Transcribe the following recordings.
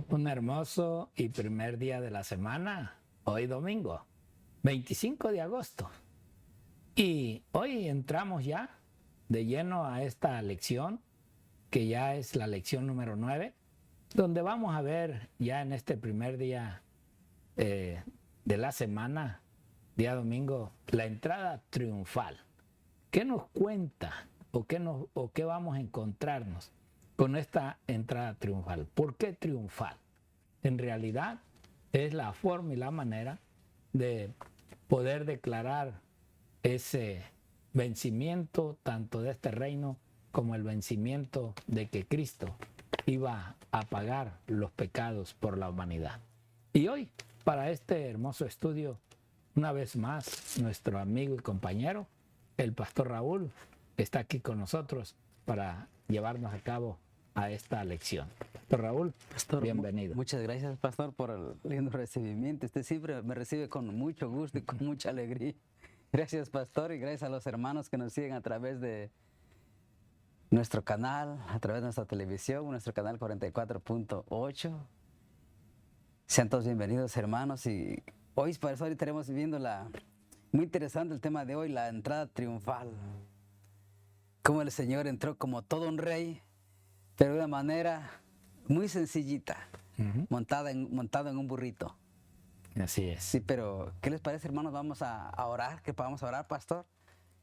Un hermoso y primer día de la semana, hoy domingo, 25 de agosto. Y hoy entramos ya de lleno a esta lección, que ya es la lección número 9, donde vamos a ver ya en este primer día de la semana, día domingo, la entrada triunfal. ¿Qué nos cuenta o qué vamos a encontrarnos con esta entrada triunfal? ¿Por qué triunfal? En realidad es la forma y la manera de poder declarar ese vencimiento tanto de este reino como el vencimiento de que Cristo iba a pagar los pecados por la humanidad. Y hoy, para este hermoso estudio, una vez más, nuestro amigo y compañero, el pastor Raúl, está aquí con nosotros para llevarnos a cabo a esta lección. Pastor Raúl, Pastor, bienvenido. Muchas gracias, pastor, por el lindo recibimiento. Usted siempre me recibe con mucho gusto y con mucha alegría. Gracias, pastor, y gracias a los hermanos que nos siguen a través de nuestro canal, a través de nuestra televisión, nuestro canal 44.8. Sean todos bienvenidos, hermanos, y hoy estaremos viendo muy interesante el tema de hoy, la entrada triunfal. Cómo el Señor entró como todo un rey, pero de una manera muy sencillita, montado en un burrito. Así es. Sí, pero ¿qué les parece, hermanos? Vamos a orar, que podamos orar, pastor.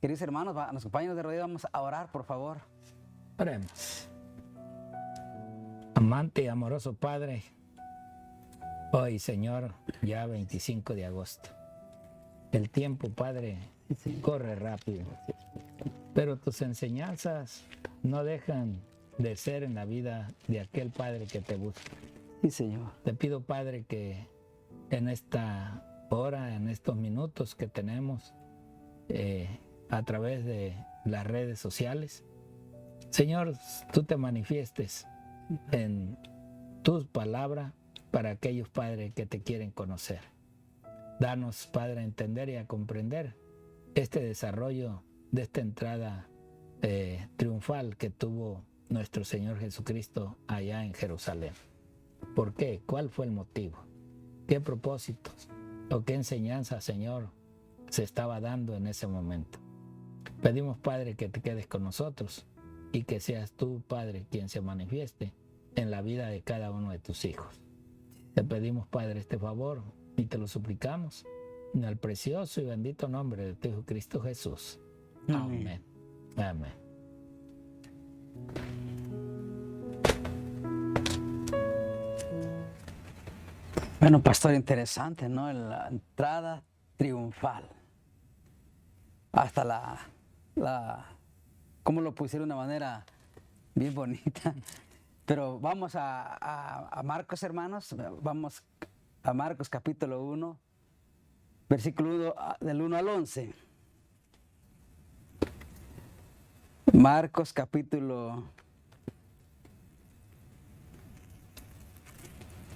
Queridos hermanos, los compañeros de rodillas, vamos a orar, por favor. Oremos. Amante y amoroso Padre, hoy, Señor, ya 25 de agosto. El tiempo, Padre, corre rápido, pero tus enseñanzas no dejan de ser en la vida de aquel Padre que te busca. Sí, Señor. Te pido, Padre, que en esta hora, en estos minutos que tenemos a través de las redes sociales, Señor, tú te manifiestes en tus palabras para aquellos, Padre, que te quieren conocer. Danos, Padre, a entender y a comprender este desarrollo de esta entrada triunfal que tuvo nuestro Señor Jesucristo allá en Jerusalén. ¿Por qué? ¿Cuál fue el motivo? ¿Qué propósitos o qué enseñanza, Señor, se estaba dando en ese momento? Pedimos, Padre, que te quedes con nosotros y que seas tú, Padre, quien se manifieste en la vida de cada uno de tus hijos. Te pedimos, Padre, este favor y te lo suplicamos en el precioso y bendito nombre de tu Hijo Cristo Jesús. Amén. Amén. Bueno, pastor, interesante, ¿no? La entrada triunfal. Hasta cómo lo pusieron de una manera bien bonita. Pero vamos a Marcos, hermanos. Vamos a Marcos capítulo 1, versículo 1, del 1 al 11. Marcos capítulo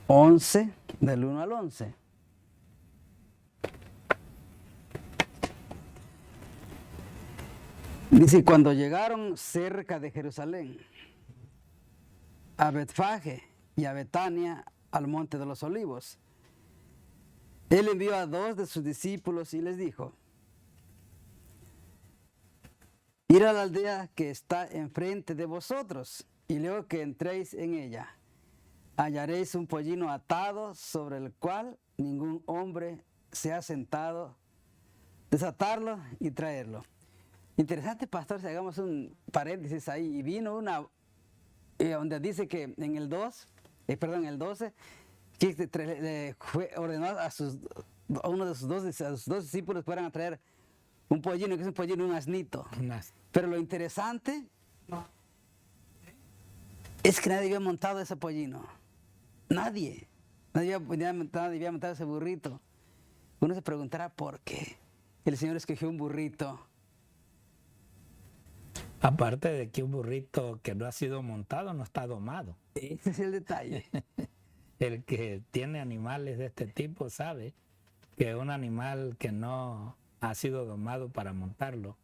11, del 1 al 11. Dice, cuando llegaron cerca de Jerusalén, a Betfage y a Betania, al monte de los olivos, él envió a 2 de sus discípulos y les dijo: ir a la aldea que está enfrente de vosotros, y luego que entréis en ella, hallaréis un pollino atado sobre el cual ningún hombre se ha sentado, desatarlo y traerlo. Interesante, pastor, si hagamos un paréntesis ahí. Y vino una, donde dice que en el 12, que fue ordenado a uno de sus dos discípulos fueran a traer un pollino, que es un pollino, un asnito. Pero lo interesante es que nadie había montado ese pollino. Nadie había montado ese burrito. Uno se preguntará por qué el Señor escogió un burrito. Aparte de que un burrito que no ha sido montado no está domado. Ese es el detalle. El que tiene animales de este tipo sabe que un animal que no ha sido domado para montarlo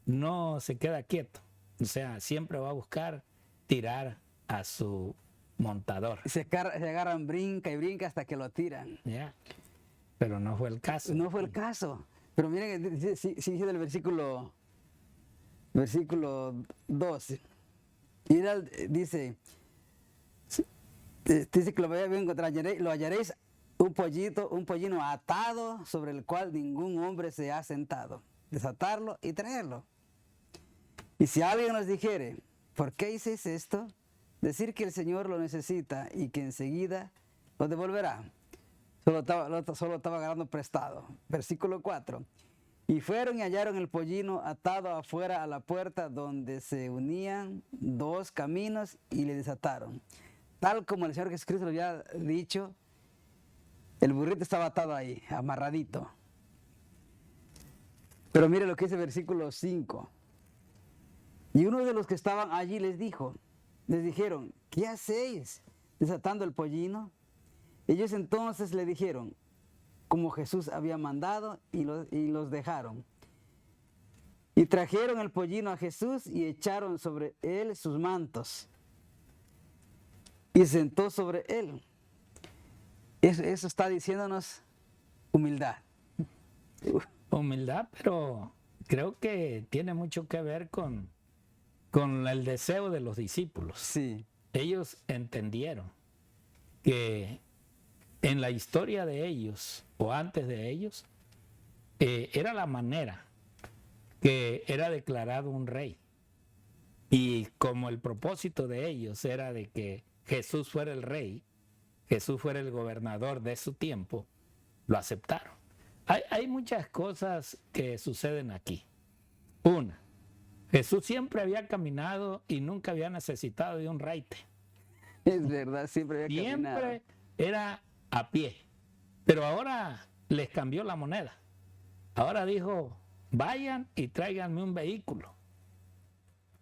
no se queda quieto. O sea, siempre va a buscar tirar a su montador. Se agarran, brinca y brinca hasta que lo tiran. ¿Ya? Pero no fue el caso. No fue el caso. Pero miren, dice el versículo 12. Y dice que lo voy a encontrar, lo hallaréis un pollino atado sobre el cual ningún hombre se ha sentado. Desatarlo y traerlo. Y si alguien nos dijere, ¿por qué hicéis esto? Decir que el Señor lo necesita y que enseguida lo devolverá. Solo estaba agarrando prestado. Versículo 4. Y fueron y hallaron el pollino atado afuera a la puerta donde se unían dos caminos y le desataron. Tal como el Señor Jesucristo lo había dicho, el burrito estaba atado ahí, amarradito. Pero mire lo que dice el versículo 5. Y uno de los que estaban allí les dijeron, ¿qué hacéis desatando el pollino? Ellos entonces le dijeron, como Jesús había mandado, y los dejaron. Y trajeron el pollino a Jesús y echaron sobre él sus mantos. Y sentó sobre él. Eso está diciéndonos humildad. Humildad, pero creo que tiene mucho que ver con el deseo de los discípulos. Sí. Ellos entendieron que en la historia de ellos, o antes de ellos, era la manera que era declarado un rey. Y como el propósito de ellos era de que Jesús fuera el rey, Jesús fuera el gobernador de su tiempo, lo aceptaron. Hay muchas cosas que suceden aquí. Una, Jesús siempre había caminado y nunca había necesitado de un raite. Es verdad, siempre había caminado. Siempre era a pie. Pero ahora les cambió la moneda. Ahora dijo, vayan y tráiganme un vehículo.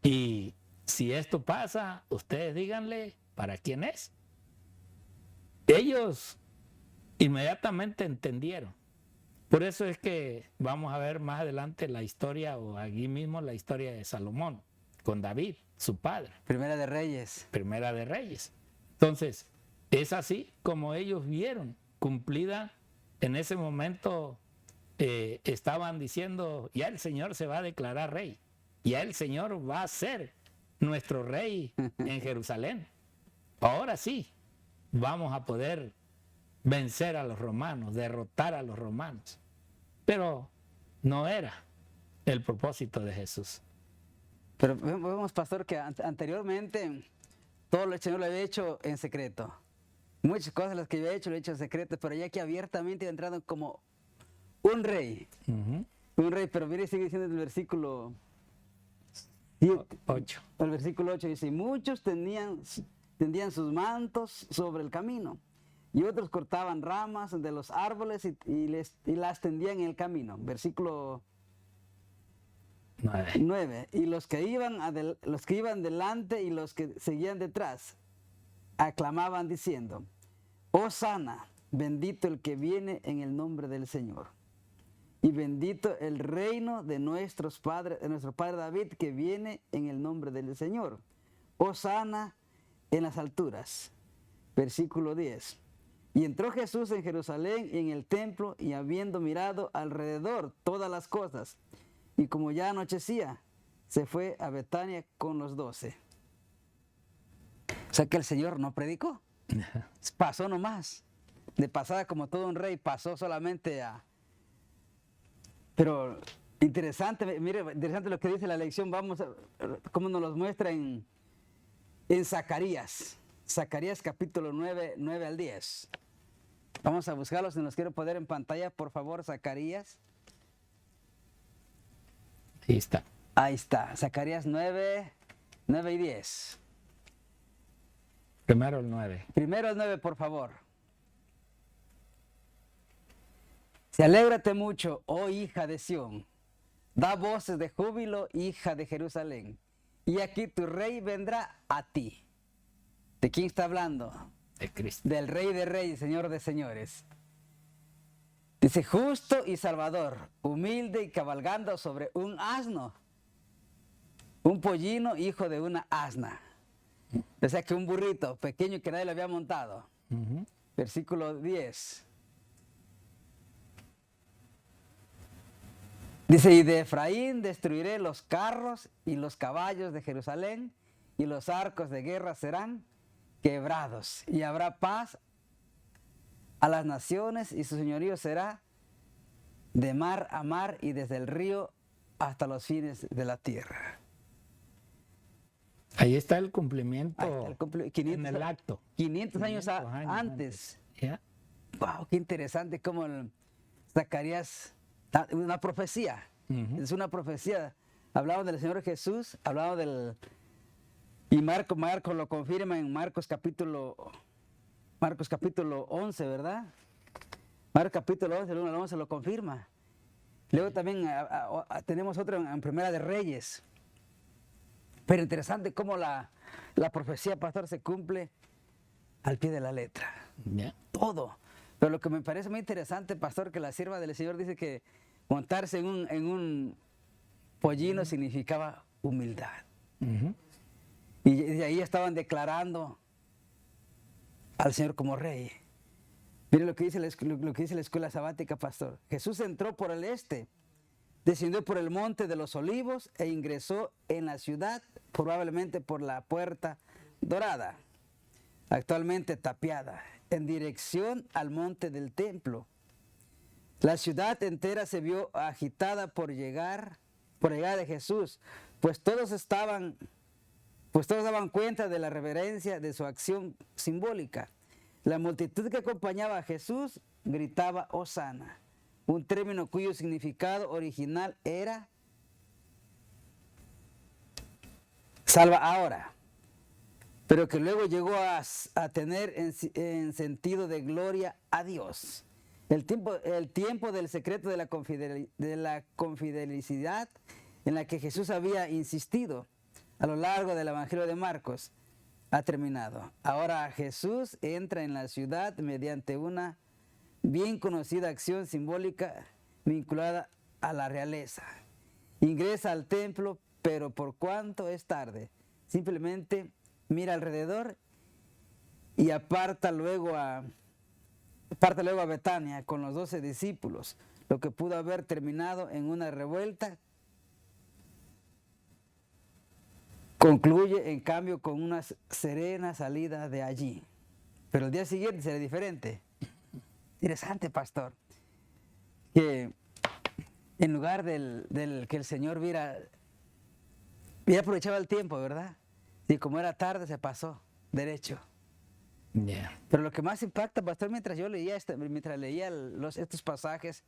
Y si esto pasa, ustedes díganle para quién es. Ellos inmediatamente entendieron. Por eso es que vamos a ver más adelante la historia, o aquí mismo la historia de Salomón, con David, su padre. Primera de Reyes. Primera de Reyes. Entonces, es así como ellos vieron cumplida en ese momento. Estaban diciendo, ya el Señor se va a declarar rey, ya el Señor va a ser nuestro rey en Jerusalén. Ahora sí, vamos a poder vencer a los romanos, derrotar a los romanos. Pero no era el propósito de Jesús. Pero vemos, pastor, que anteriormente todo lo que el Señor lo había hecho en secreto. Muchas cosas las que había hecho lo he hecho en secreto, pero ya que abiertamente iba entrando como un rey. Un rey, pero mire, sigue diciendo el versículo 8. El versículo 8 dice, muchos tendían sus mantos sobre el camino, y otros cortaban ramas de los árboles y las tendían en el camino. Versículo 9. Y los que iban delante y los que seguían detrás aclamaban diciendo, Hosana, bendito el que viene en el nombre del Señor. Y bendito el reino de nuestro padre David, que viene en el nombre del Señor. Hosana en las alturas. Versículo 10. Y entró Jesús en Jerusalén y en el templo, y habiendo mirado alrededor todas las cosas, y como ya anochecía, se fue a Betania con los 12. O sea que el Señor no predicó. Pasó nomás. De pasada como todo un rey, pasó solamente a... Pero interesante, mire, interesante lo que dice la lección. Vamos a cómo nos los muestra en Zacarías. Zacarías capítulo 9, 9 al 10. Vamos a buscarlos, si nos quiero poner en pantalla, por favor, Zacarías. Ahí está. Ahí está, Zacarías 9, 9 y 10. Primero el 9. Primero el 9, por favor. Se alégrate mucho, oh hija de Sión. Da voces de júbilo, hija de Jerusalén. Y aquí tu rey vendrá a ti. ¿De quién está hablando? De Cristo. Del Rey de Reyes, Señor de Señores. Dice, justo y salvador, humilde y cabalgando sobre un asno. Un pollino, hijo de una asna. O sea que un burrito pequeño que nadie lo había montado. Ujú. Versículo 10. Dice, y de Efraín destruiré los carros y los caballos de Jerusalén, y los arcos de guerra serán quebrados, y habrá paz a las naciones, y su señorío será de mar a mar y desde el río hasta los fines de la tierra. Ahí está el cumplimiento Ahí está el 500, en el acto. 500 años, 500 años antes. ¿Ya? Wow, qué interesante cómo Zacarías, una profecía, es una profecía. Hablamos del Señor Jesús, hablamos del... Y Marcos lo confirma en Marcos capítulo 11, ¿verdad? Marcos capítulo 11, el 1 al 11 lo confirma. Luego también tenemos otro en Primera de Reyes. Pero interesante cómo la profecía, pastor, se cumple al pie de la letra. ¿Ya? Todo. Pero lo que me parece muy interesante, pastor, que la sierva del Señor dice que montarse en un pollino significaba humildad. Ujú. Y de ahí estaban declarando al Señor como rey. Mire lo que dice lo que dice la escuela sabática, pastor. Jesús entró por el este, descendió por el monte de los olivos e ingresó en la ciudad, probablemente por la puerta dorada, actualmente tapiada, en dirección al monte del templo. La ciudad entera se vio agitada por llegar de Jesús, pues todos daban cuenta de la reverencia de su acción simbólica. La multitud que acompañaba a Jesús gritaba Hosana, un término cuyo significado original era salva ahora, pero que luego llegó a tener en sentido de gloria a Dios. El tiempo del secreto de la confidencialidad en la que Jesús había insistido a lo largo del Evangelio de Marcos ha terminado. Ahora Jesús entra en la ciudad mediante una bien conocida acción simbólica vinculada a la realeza. Ingresa al templo, pero por cuanto es tarde, simplemente mira alrededor y aparta luego a Betania con los 12 discípulos, lo que pudo haber terminado en una revuelta. Concluye, en cambio, con una serena salida de allí. Pero el día siguiente será diferente. Interesante, pastor. Que en lugar del que el Señor hubiera aprovechado el tiempo, ¿verdad? Y como era tarde, se pasó derecho. Yeah. Pero lo que más impacta, pastor, mientras leía estos pasajes,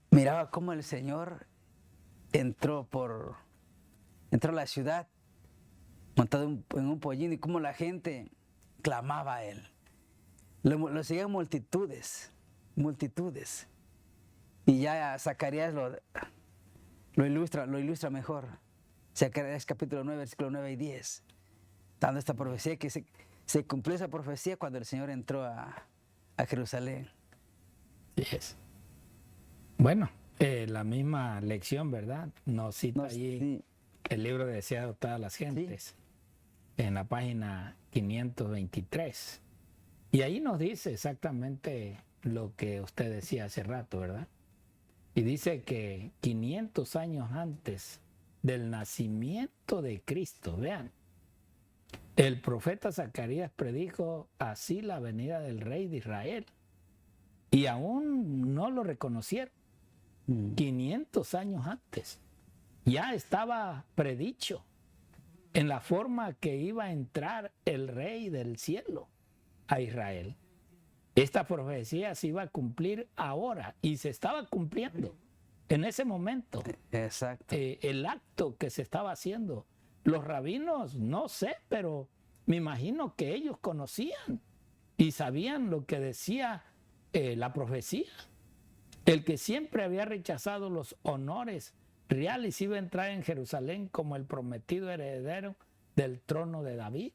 miraba cómo el Señor entró a la ciudad montado en un pollino y cómo la gente clamaba a él. Lo seguían multitudes. Y ya Zacarías lo ilustra mejor. Zacarías capítulo 9, versículo 9 y 10. Dando esta profecía que se cumplió esa profecía cuando el Señor entró a Jerusalén. Yes. Bueno, la misma lección, ¿verdad? Nos cita allí Sí. el libro de Deseado de todas las gentes, en la página 523. Y ahí nos dice exactamente lo que usted decía hace rato, ¿verdad? Y dice que 500 años antes del nacimiento de Cristo, vean, el profeta Zacarías predijo así la venida del rey de Israel. Y aún no lo reconocieron. 500 años antes. Ya estaba predicho en la forma que iba a entrar el rey del cielo a Israel. Esta profecía se iba a cumplir ahora y se estaba cumpliendo en ese momento. Exacto. El acto que se estaba haciendo. Los rabinos, no sé, pero me imagino que ellos conocían y sabían lo que decía la profecía. El que siempre había rechazado los honores reales iba a entrar en Jerusalén como el prometido heredero del trono de David.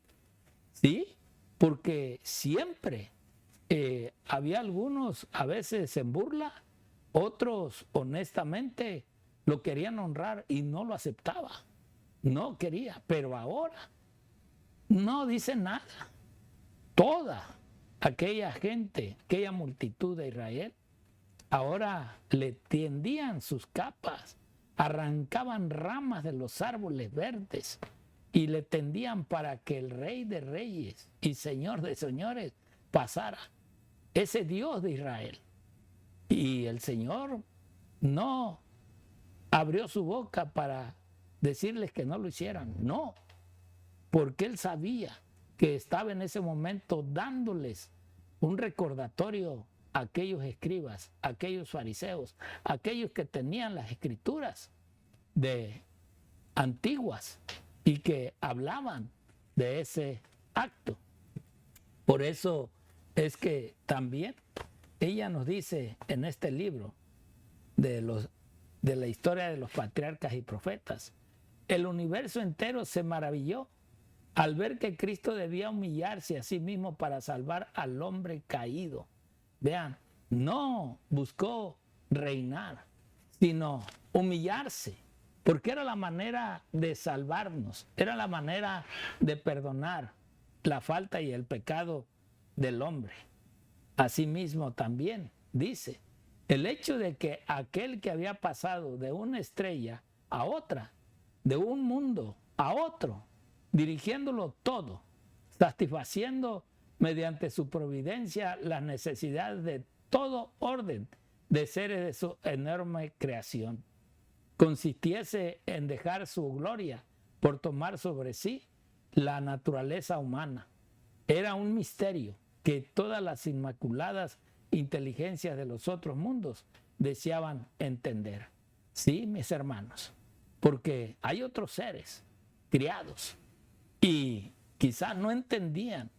¿Sí? Porque siempre había algunos, a veces en burla, otros honestamente lo querían honrar y no lo aceptaba. No quería, pero ahora no dice nada. Toda aquella gente, aquella multitud de Israel, ahora le tendían sus capas, arrancaban ramas de los árboles verdes y le tendían para que el Rey de Reyes y Señor de Señores pasara, ese Dios de Israel. Y el Señor no abrió su boca para decirles que no lo hicieran, no, porque Él sabía que estaba en ese momento dándoles un recordatorio a aquellos escribas, a aquellos fariseos, a aquellos que tenían las escrituras de antiguas y que hablaban de ese acto. Por eso es que también ella nos dice en este libro de la historia de los patriarcas y profetas, el universo entero se maravilló al ver que Cristo debía humillarse a sí mismo para salvar al hombre caído. Vean, no buscó reinar, sino humillarse, porque era la manera de salvarnos, era la manera de perdonar la falta y el pecado del hombre. Asimismo también dice, el hecho de que aquel que había pasado de una estrella a otra, de un mundo a otro, dirigiéndolo todo, satisfaciendo mediante su providencia las necesidades de todo orden de seres de su enorme creación, consistiese en dejar su gloria por tomar sobre sí la naturaleza humana. Era un misterio que todas las inmaculadas inteligencias de los otros mundos deseaban entender. Sí, mis hermanos, porque hay otros seres criados y quizás no entendían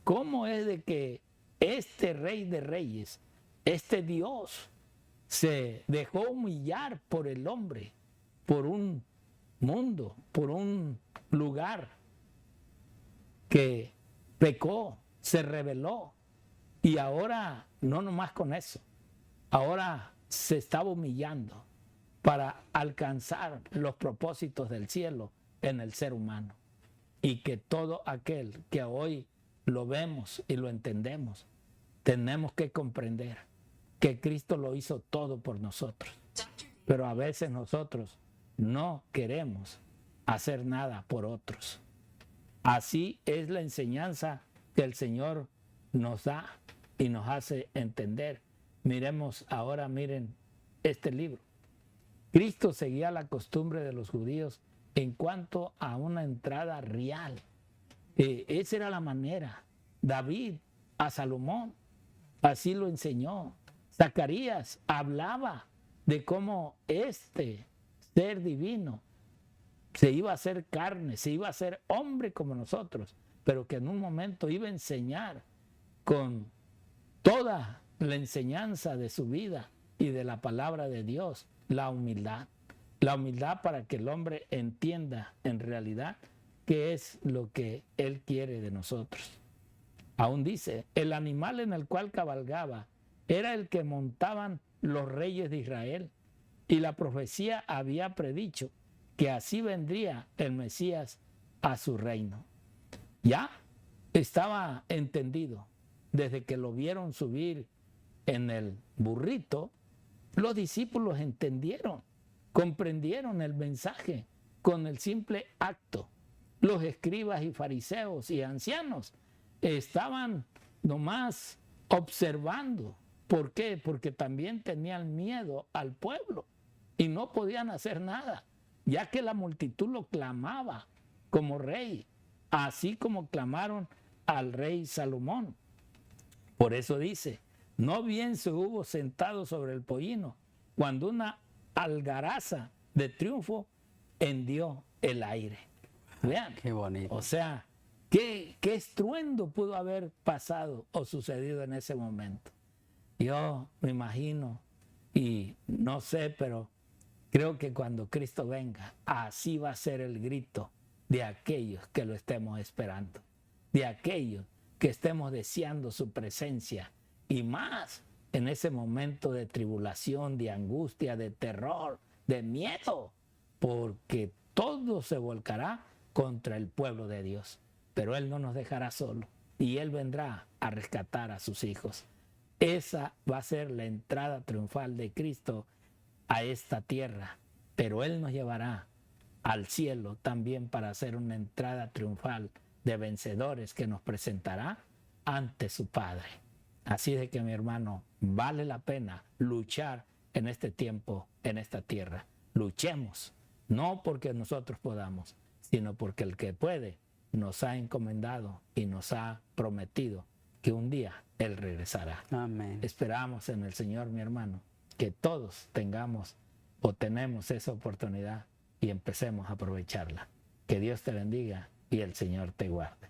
cómo es de que este Rey de Reyes, este Dios, se dejó humillar por el hombre, por un mundo, por un lugar que pecó, se rebeló. Y ahora, no nomás con eso, ahora se estaba humillando para alcanzar los propósitos del cielo en el ser humano. Y que todo aquel que hoy lo vemos y lo entendemos, tenemos que comprender que Cristo lo hizo todo por nosotros. Pero a veces nosotros no queremos hacer nada por otros. Así es la enseñanza que el Señor nos da y nos hace entender. Miremos ahora, miren este libro. Cristo seguía la costumbre de los judíos en cuanto a una entrada real. Esa era la manera. David a Salomón así lo enseñó. Zacarías hablaba de cómo este ser divino se iba a hacer carne, se iba a hacer hombre como nosotros, pero que en un momento iba a enseñar con toda la enseñanza de su vida y de la palabra de Dios, la humildad. La humildad para que el hombre entienda en realidad qué es lo que Él quiere de nosotros. Aún dice, el animal en el cual cabalgaba era el que montaban los reyes de Israel, y la profecía había predicho que así vendría el Mesías a su reino. Ya estaba entendido desde que lo vieron subir en el burrito. Los discípulos entendieron, comprendieron el mensaje con el simple acto. Los escribas y fariseos y ancianos estaban nomás observando. ¿Por qué? Porque también tenían miedo al pueblo y no podían hacer nada, ya que la multitud lo clamaba como rey, así como clamaron al rey Salomón. Por eso dice, no bien se hubo sentado sobre el pollino, cuando una algaraza de triunfo hendió el aire. Vean, qué bonito. O sea, ¿qué estruendo pudo haber pasado o sucedido en ese momento? Yo me imagino, y no sé, pero creo que cuando Cristo venga, así va a ser el grito de aquellos que lo estemos esperando, de aquellos que estemos deseando su presencia, y más en ese momento de tribulación, de angustia, de terror, de miedo, porque todo se volcará contra el pueblo de Dios. pero Él no nos dejará solo y Él vendrá a rescatar a sus hijos. Esa va a ser la entrada triunfal de Cristo a esta tierra, pero Él nos llevará al cielo también para hacer una entrada triunfal de vencedores que nos presentará ante su Padre. Así de que, mi hermano, vale la pena luchar en este tiempo, en esta tierra. Luchemos, no porque nosotros podamos, sino porque el que puede nos ha encomendado y nos ha prometido que un día Él regresará. Amén. Esperamos en el Señor, mi hermano, que todos tengamos o tenemos esa oportunidad y empecemos a aprovecharla. Que Dios te bendiga y el Señor te guarde.